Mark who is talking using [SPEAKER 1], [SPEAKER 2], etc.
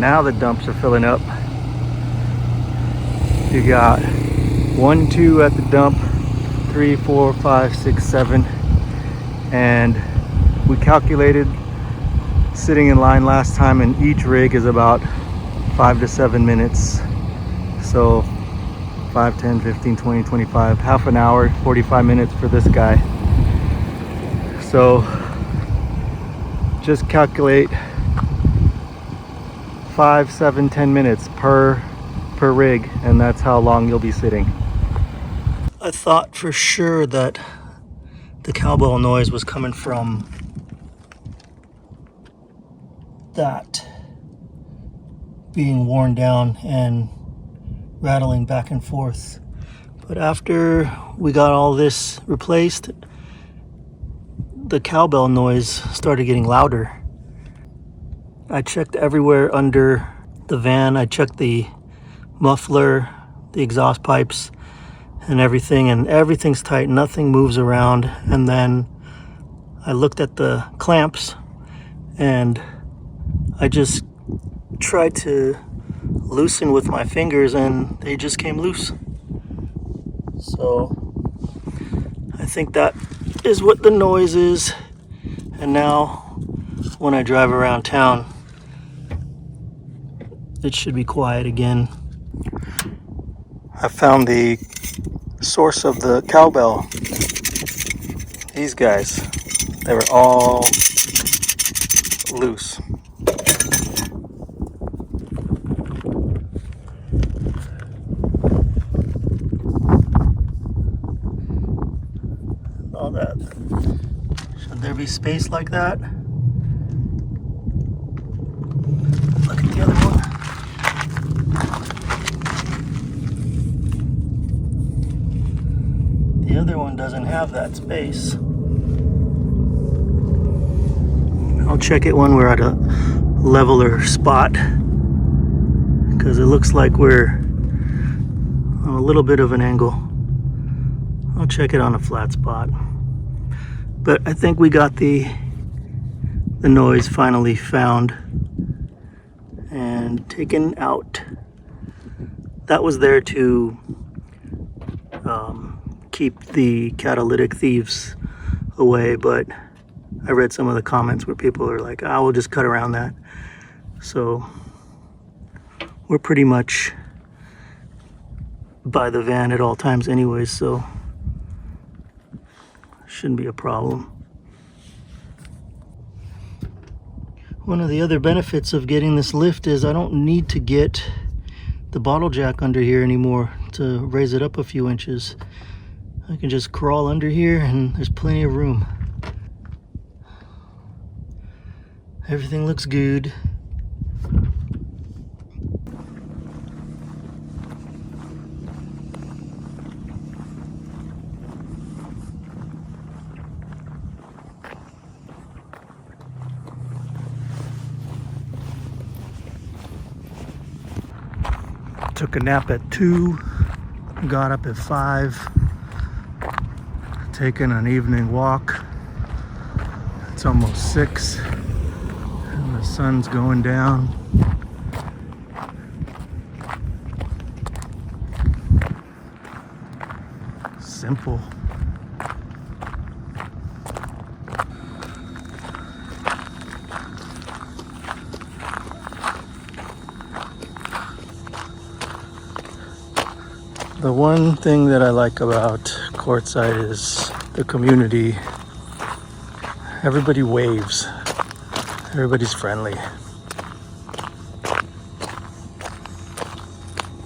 [SPEAKER 1] Now the dumps are filling up. You got 1, 2 at the dump, 3, 4, 5, 6, 7, and we calculated sitting in line last time, and each rig is about 5 to 7 minutes. So 5, 10, 15, 20, 25, half an hour, 45 minutes for this guy. So just calculate 5, 7, 10 minutes per rig, and that's how long you'll be sitting. I thought for sure that the cowbell noise was coming from that being worn down and rattling back and forth, but after we got all this replaced, the cowbell noise started getting louder. I checked everywhere under the van. I checked the muffler, the exhaust pipes, and everything's tight. Nothing moves around. And then I looked at the clamps, and I just tried to loosen with my fingers, and they just came loose. So I think that is what the noise is. And now when I drive around town, it should be quiet again. I found the source of the cowbell. These guys, they were all loose. All that. Should there be space like that? Look at the other one. The other one doesn't have that space. I'll check it when we're at a leveler spot, because it looks like we're on a little bit of an angle. I'll check it on a flat spot. But I think we got the noise finally found and taken out. That was there to keep the catalytic thieves away, but I read some of the comments where people are like, I will just cut around that. So we're pretty much by the van at all times anyways, so shouldn't be a problem. One of the other benefits of getting this lift is I don't need to get the bottle jack under here anymore to raise it up a few inches. I can just crawl under here and there's plenty of room. Everything looks good. Took a nap at 2, got up at 5, taken an evening walk. It's almost 6 and the sun's going down. Simple. The one thing that I like about Quartzsite is the community. Everybody waves. Everybody's friendly.